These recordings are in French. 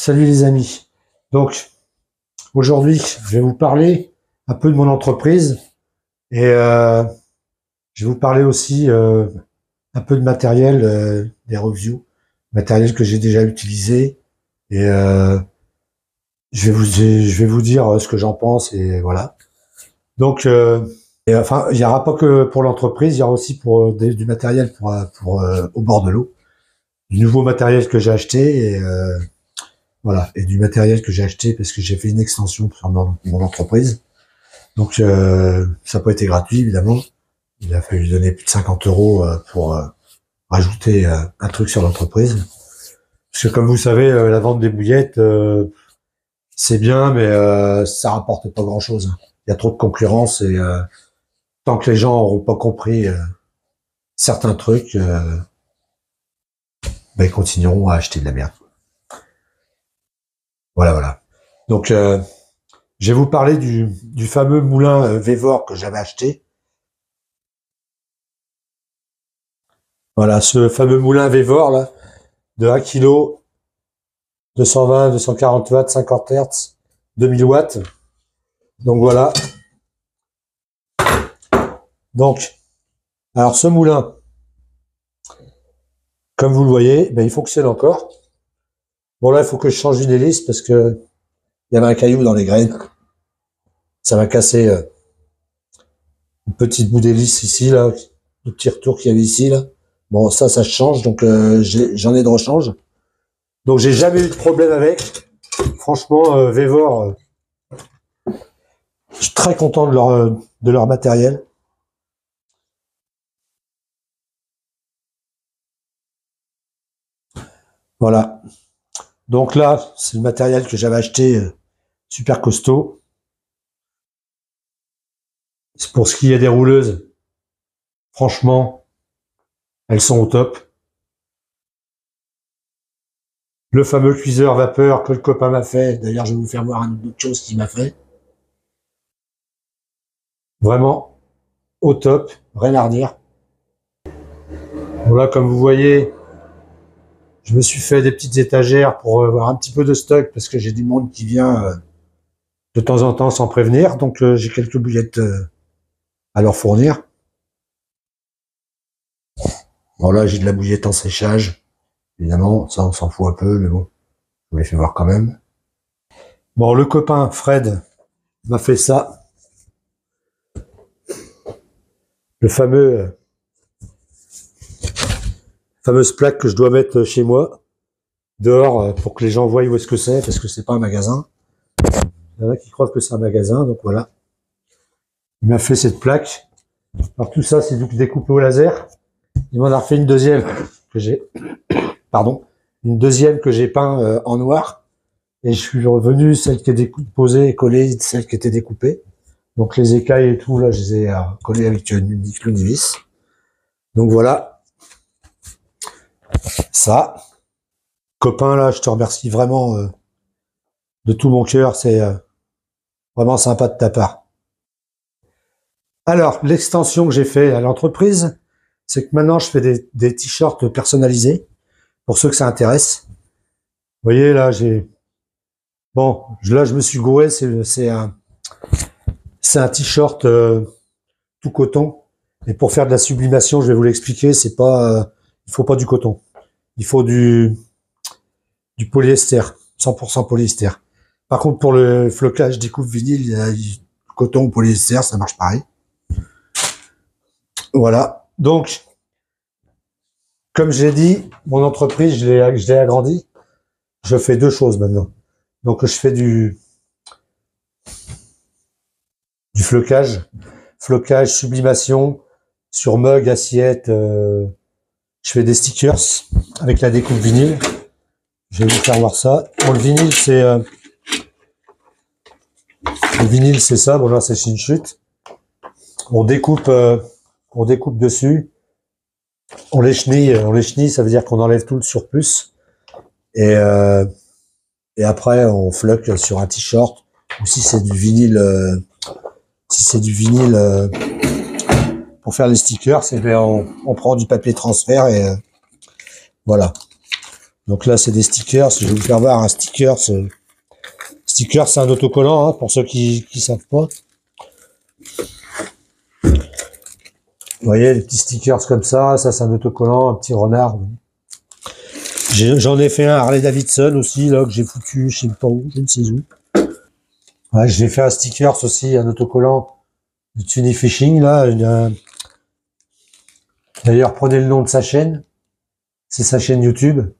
Salut les amis. Donc aujourd'hui, je vais vous parler un peu de mon entreprise et je vais vous parler aussi un peu de matériel, des reviews, matériel que j'ai déjà utilisé et je vais vous dire ce que j'en pense et voilà. Donc enfin, il n'y aura pas que pour l'entreprise, il y aura aussi pour du matériel pour au bord de l'eau, du nouveau matériel que j'ai acheté et voilà, et du matériel que j'ai acheté parce que j'ai fait une extension pour mon entreprise. Donc ça n'a pas été gratuit évidemment. Il a fallu donner plus de 50 € pour rajouter un truc sur l'entreprise. Parce que comme vous savez, la vente des bouillettes, c'est bien, mais ça rapporte pas grand-chose. Il y a trop de concurrence et tant que les gens n'auront pas compris certains trucs, ils continueront à acheter de la merde. Voilà. Donc je vais vous parler du fameux moulin Vévor que j'avais acheté. Voilà, ce fameux moulin Vévor là, de 1 kg, 220, 240 watts, 50 Hz, 2000 watts. Donc voilà. Donc, alors ce moulin, comme vous le voyez, il fonctionne encore. Bon là, il faut que je change une hélice parce que il y avait un caillou dans les graines. Ça m'a cassé une petite bout d'hélice ici, là, le petit retour qu'il y avait ici, là. Bon, ça change, donc j'en ai de rechange. Donc j'ai jamais eu de problème avec. Franchement, Vévor, je suis très content de leur matériel. Voilà. Donc là, c'est le matériel que j'avais acheté, super costaud. C'est pour ce qui est des rouleuses. Franchement, elles sont au top. Le fameux cuiseur vapeur que le copain m'a fait. D'ailleurs, je vais vous faire voir une autre chose qu'il m'a fait. Vraiment au top, rien à redire. Voilà, comme vous voyez, je me suis fait des petites étagères pour avoir un petit peu de stock parce que j'ai du monde qui vient de temps en temps sans prévenir. Donc j'ai quelques bouillettes à leur fournir. Bon là, j'ai de la bouillette en séchage. Évidemment, ça on s'en fout un peu, mais bon, je vous les fais voir quand même. Bon, le copain Fred m'a fait ça. Le fameuse plaque que je dois mettre chez moi, dehors, pour que les gens voient où est-ce que c'est, parce que c'est pas un magasin. Il y en a qui croient que c'est un magasin, donc voilà. Il m'a fait cette plaque. Alors tout ça, c'est du découpé au laser. Il m'en a refait une deuxième que j'ai, une deuxième que j'ai peint en noir. Et je suis revenu, celle qui est posée et collée, celle qui était découpée. Donc les écailles et tout, là, je les ai collées avec une vis. Donc voilà. Ça. Copain, là, je te remercie vraiment de tout mon cœur. C'est vraiment sympa de ta part. Alors, l'extension que j'ai fait à l'entreprise, c'est que maintenant, je fais des t-shirts personnalisés pour ceux que ça intéresse. Vous voyez, là, bon, là, je me suis gouré. C'est un t-shirt tout coton. Et pour faire de la sublimation, je vais vous l'expliquer. C'est pas, il faut pas du coton. Il faut du polyester, 100% polyester. Par contre, pour le flocage découpe vinyle, coton ou polyester, ça marche pareil. Voilà. Donc, comme j'ai dit, mon entreprise, je l'ai agrandie. Je fais deux choses maintenant. Donc, je fais du flocage, sublimation sur mug, assiette. Je fais des stickers avec la découpe vinyle. Je vais vous faire voir ça. Bon, le vinyle, c'est ça. Bon, là, c'est une chute. On découpe dessus. On les chenille, ça veut dire qu'on enlève tout le surplus. Et après, on floque sur un t-shirt. Ou si c'est du vinyle, pour faire les stickers, on prend du papier transfert et voilà. Donc là, c'est des stickers. Je vais vous faire voir un sticker. Sticker, c'est un autocollant, hein, pour ceux qui savent pas. Vous voyez, les petits stickers comme ça c'est un autocollant, un petit renard. J'en ai fait un Harley Davidson aussi, là, que j'ai foutu, je sais pas où, je ne sais où. Ouais, j'ai fait un stickers aussi, un autocollant de Tuny Fishing, là. D'ailleurs, prenez le nom de sa chaîne. C'est sa chaîne YouTube.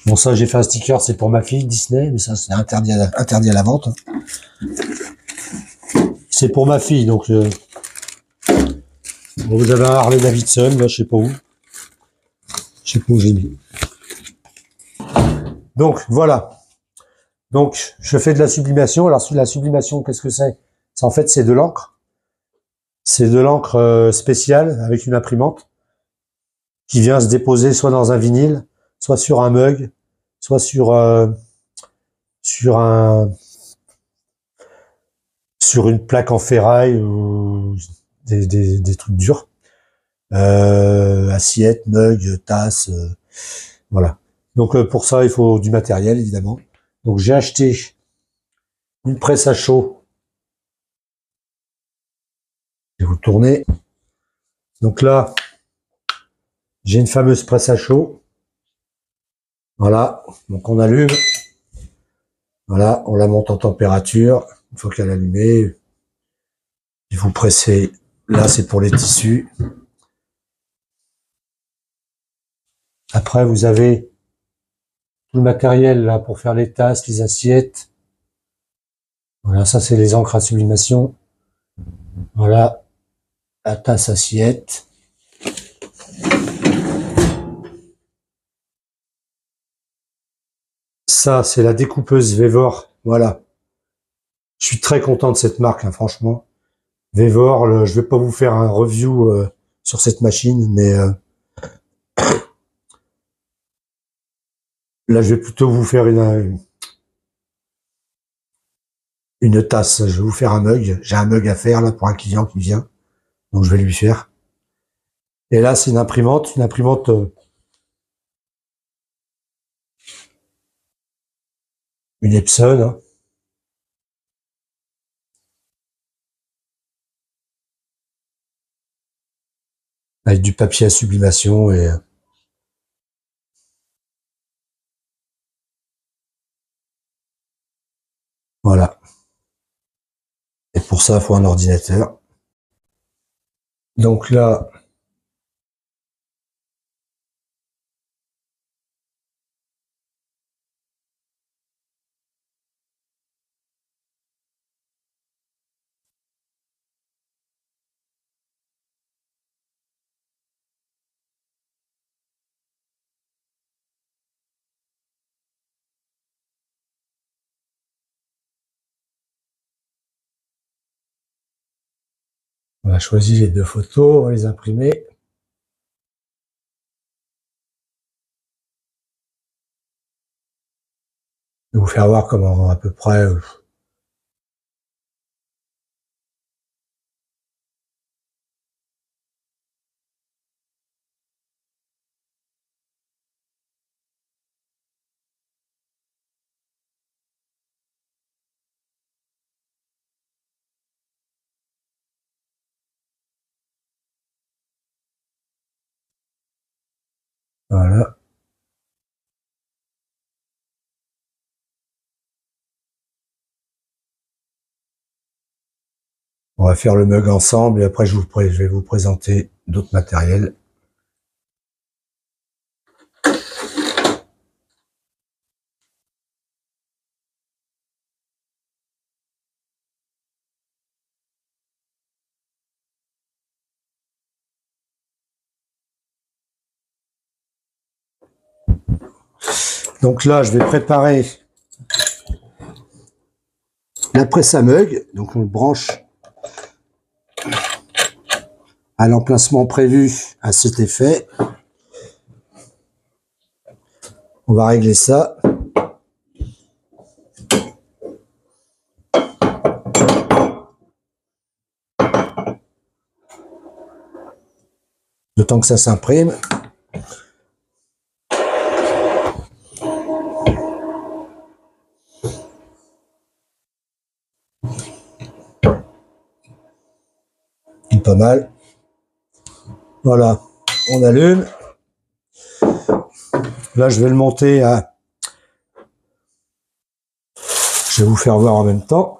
Bon, ça, j'ai fait un sticker, c'est pour ma fille, Disney, mais ça, c'est interdit à la vente. C'est pour ma fille, donc... Bon, vous avez un Harley Davidson, là, je sais pas où. Je sais pas où j'ai mis. Donc, voilà. Donc, je fais de la sublimation. Alors, la sublimation, qu'est-ce que c'est? En fait, c'est de l'encre. C'est de l'encre spéciale avec une imprimante qui vient se déposer soit dans un vinyle, soit sur un mug, soit sur une plaque en ferraille ou des trucs durs. Assiette, mug, tasse, voilà. Donc pour ça, il faut du matériel, évidemment. Donc j'ai acheté une presse à chaud. Je vais vous tourner. Donc là, j'ai une fameuse presse à chaud. Voilà. Donc on allume. Voilà, on la monte en température. Une fois qu'elle est allumée, puis vous pressez. Là, c'est pour les tissus. Après, vous avez tout le matériel là pour faire les tasses, les assiettes. Voilà, ça c'est les encres à sublimation. Voilà, la tasse assiette. Ça, c'est la découpeuse Vevor. Voilà. Je suis très content de cette marque, hein, franchement. Vevor, je vais pas vous faire un review sur cette machine, mais là, je vais plutôt vous faire une tasse. Je vais vous faire un mug. J'ai un mug à faire là pour un client qui vient, donc je vais lui faire. Et là, c'est une imprimante une Epson, hein. Avec du papier à sublimation et voilà. Et pour ça, il faut un ordinateur. Donc là, on a choisi les deux photos, on va les imprimer. Je vais vous faire voir comment à peu près. Voilà. On va faire le mug ensemble et après je vais vous présenter d'autres matériels. Donc là, je vais préparer la presse à mug. Donc on le branche à l'emplacement prévu à cet effet. On va régler ça. Le temps que ça s'imprime. pas mal. Voilà, on allume. Là, je vais le monter à... Je vais vous faire voir en même temps.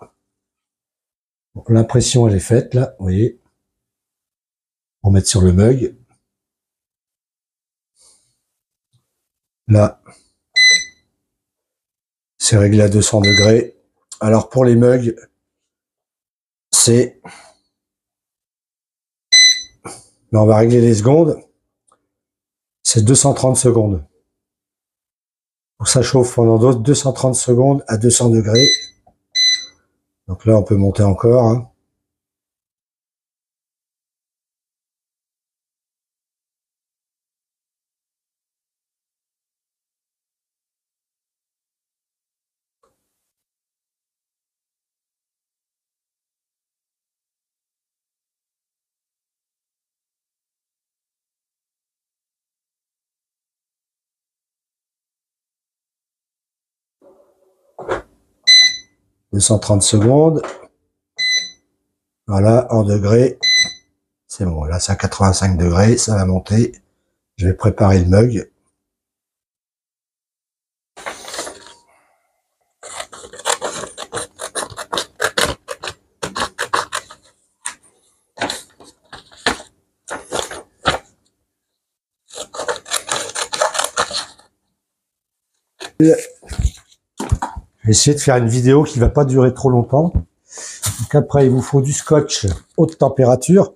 Bon, l'impression, elle est faite, là, vous voyez. On va mettre sur le mug. Là, c'est réglé à 200 degrés. Alors, pour les mugs, c'est... Là, on va régler les secondes. C'est 230 secondes. Donc, ça chauffe pendant 230 secondes à 200 degrés. Donc là, on peut monter encore. Hein. « 230 secondes. Voilà, en degrés. C'est bon, là, c'est à 85 degrés. Ça va monter. Je vais préparer le mug. Je vais essayer de faire une vidéo qui va pas durer trop longtemps. Donc après, il vous faut du scotch haute température.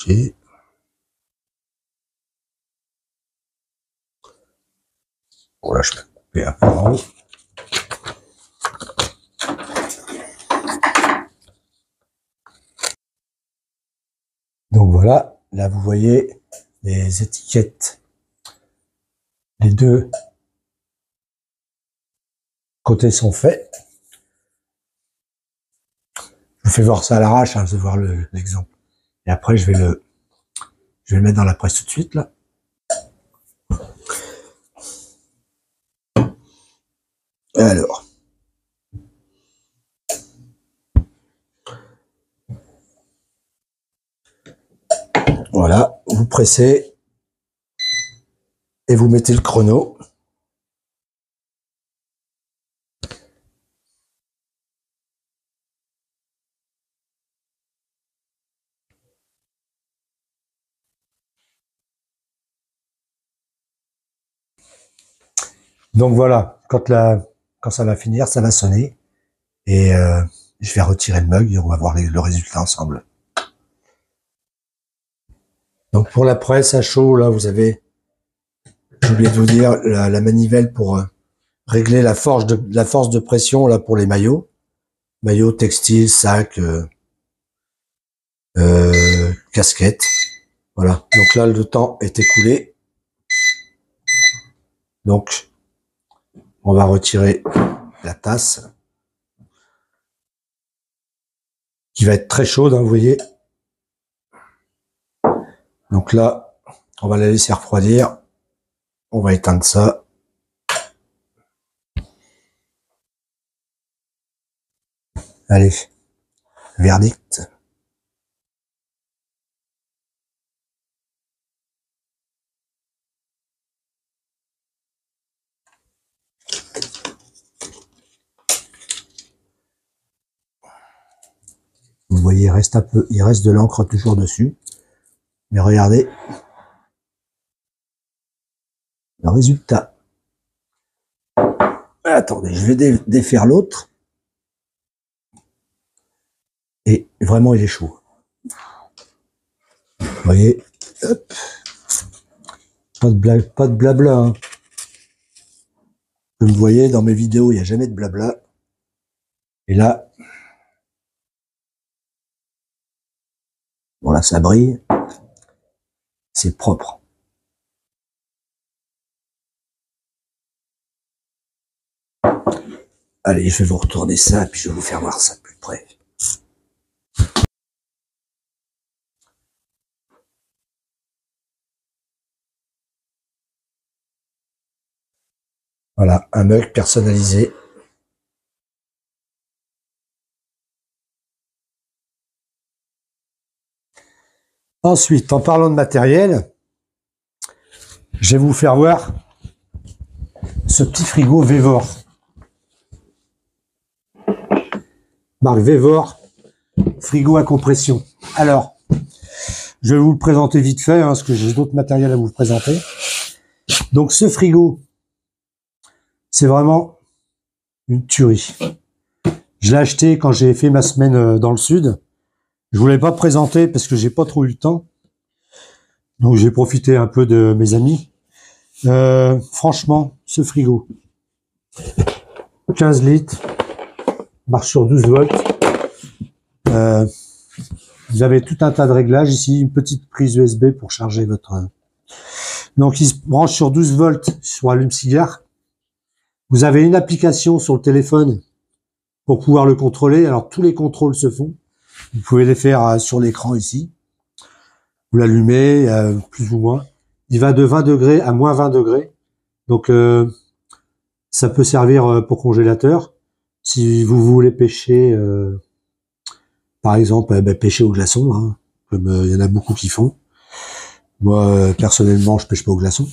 Ok. Voilà, je peux couper un peu en haut. Donc voilà, là vous voyez les étiquettes. Les deux côtés sont faits. Je vous fais voir ça à l'arrache, hein, vous allez voir l'exemple. Et après, je vais le mettre dans la presse tout de suite, là. Alors. Voilà, vous pressez et vous mettez le chrono. Donc voilà, quand ça va finir, ça va sonner. Et je vais retirer le mug et on va voir le résultat ensemble. Donc pour la presse à chaud, là vous avez, j'ai oublié de vous dire, la manivelle pour régler la force de pression là pour les maillots. Maillots, textiles, sacs, casquettes. Voilà. Donc là le temps est écoulé. Donc on va retirer la tasse qui va être très chaude, hein, vous voyez. Donc là, on va la laisser refroidir. On va éteindre ça. Allez, verdict. Vous voyez, il reste de l'encre toujours dessus. Mais regardez le résultat. Attendez, je vais défaire l'autre. Et vraiment, il est chaud. Vous voyez, hop. Pas de blabla. Hein. Comme vous voyez, dans mes vidéos, il n'y a jamais de blabla. Et là, Voilà, ça brille. C'est propre. Allez, je vais vous retourner ça, puis je vais vous faire voir ça de plus près. Voilà, un mug personnalisé. Ensuite, en parlant de matériel, je vais vous faire voir ce petit frigo Vévor. Marque Vévor, frigo à compression. Alors, je vais vous le présenter vite fait, parce que j'ai d'autres matériels à vous présenter. Donc, ce frigo, c'est vraiment une tuerie. Je l'ai acheté quand j'ai fait ma semaine dans le sud. Je voulais pas présenter parce que j'ai pas trop eu le temps. Donc j'ai profité un peu de mes amis. Franchement, ce frigo, 15 litres, marche sur 12 volts. Vous avez tout un tas de réglages ici, une petite prise USB pour charger votre... Donc il se branche sur 12 volts sur allume-cigare. Vous avez une application sur le téléphone pour pouvoir le contrôler. Alors tous les contrôles se font. Vous pouvez les faire sur l'écran ici. Vous l'allumez, plus ou moins. Il va de 20 degrés à moins 20 degrés. Donc ça peut servir pour congélateur. Si vous voulez pêcher, par exemple, pêcher au glaçon, hein, comme il y en a beaucoup qui font. Moi, personnellement, je pêche pas au glaçon.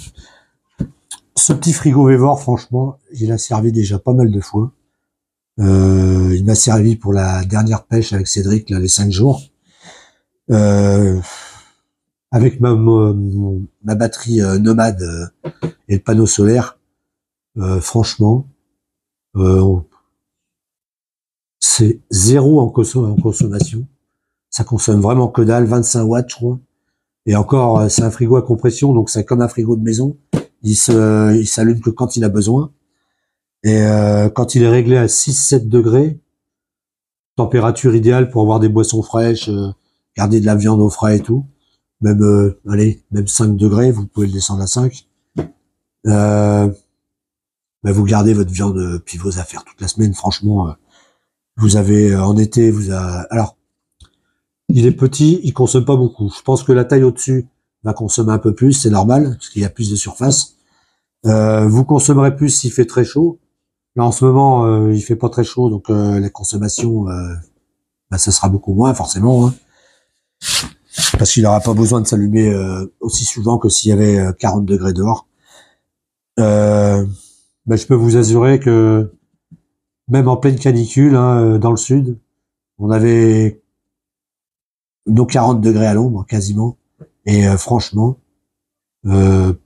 Ce petit frigo Vévor, franchement, il a servi déjà pas mal de fois. Il m'a servi pour la dernière pêche avec Cédric, là, les 5 jours. Avec ma batterie nomade et le panneau solaire, franchement, c'est zéro en consommation. Ça consomme vraiment que dalle, 25 watts, je crois. Et encore, c'est un frigo à compression, donc c'est comme un frigo de maison. Il s'allume que quand il a besoin. Et quand il est réglé à 6-7 degrés, température idéale pour avoir des boissons fraîches, garder de la viande au frais et tout. Même, allez, même 5 degrés, vous pouvez le descendre à 5. Vous gardez votre viande puis vos affaires toute la semaine. Franchement, vous avez en été, alors, il est petit, il consomme pas beaucoup. Je pense que la taille au-dessus va consommer un peu plus, c'est normal, parce qu'il y a plus de surface. Vous consommerez plus s'il fait très chaud. Là, en ce moment, il fait pas très chaud, donc la consommation, ça sera beaucoup moins, forcément. Hein, parce qu'il n'aura pas besoin de s'allumer aussi souvent que s'il y avait 40 degrés dehors. Je peux vous assurer que même en pleine canicule, hein, dans le sud, on avait nos 40 degrés à l'ombre, quasiment. Et franchement, il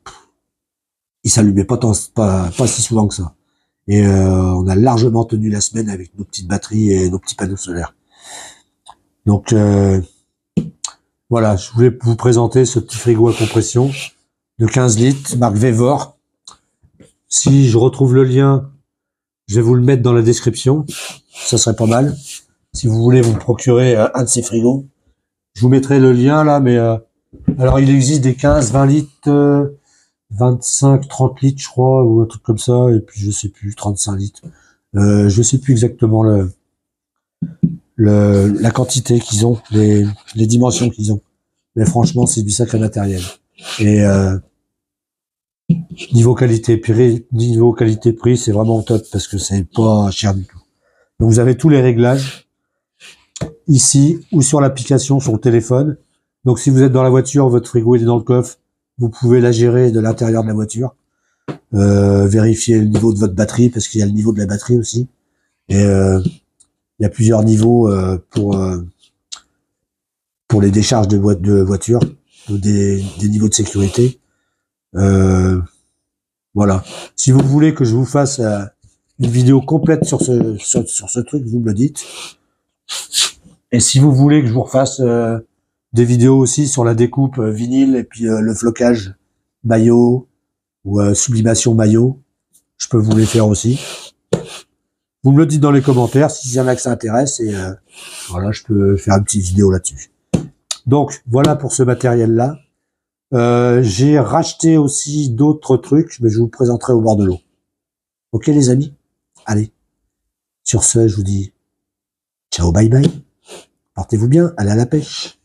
s'allumait pas si souvent que ça. Et on a largement tenu la semaine avec nos petites batteries et nos petits panneaux solaires. Donc voilà, je voulais vous présenter ce petit frigo à compression de 15 litres, marque Vévor. Si je retrouve le lien, je vais vous le mettre dans la description. Ça serait pas mal. Si vous voulez vous procurer un de ces frigos, je vous mettrai le lien là, mais alors il existe des 15, 20 litres, 25, 30 litres, je crois, ou un truc comme ça, et puis je sais plus, 35 litres. Je sais plus exactement la quantité qu'ils ont, les dimensions qu'ils ont. Mais franchement, c'est du sacré matériel. Et niveau qualité-prix, c'est vraiment top parce que c'est pas cher du tout. Donc vous avez tous les réglages ici ou sur l'application sur le téléphone. Donc si vous êtes dans la voiture, votre frigo est dans le coffre, vous pouvez la gérer de l'intérieur de la voiture. Vérifier le niveau de votre batterie parce qu'il y a le niveau de la batterie aussi. Et il y a plusieurs niveaux pour les décharges de voiture, des niveaux de sécurité. Voilà. Si vous voulez que je vous fasse une vidéo complète sur ce truc, vous me le dites. Et si vous voulez que je vous refasse des vidéos aussi sur la découpe vinyle et puis le flocage maillot ou sublimation maillot, je peux vous les faire aussi. Vous me le dites dans les commentaires si y en a que ça intéresse et voilà, je peux faire une petite vidéo là-dessus. Donc, voilà pour ce matériel-là. J'ai racheté aussi d'autres trucs, mais je vous présenterai au bord de l'eau. Ok les amis? Allez. Sur ce, je vous dis ciao, bye bye. Portez-vous bien, allez à la pêche.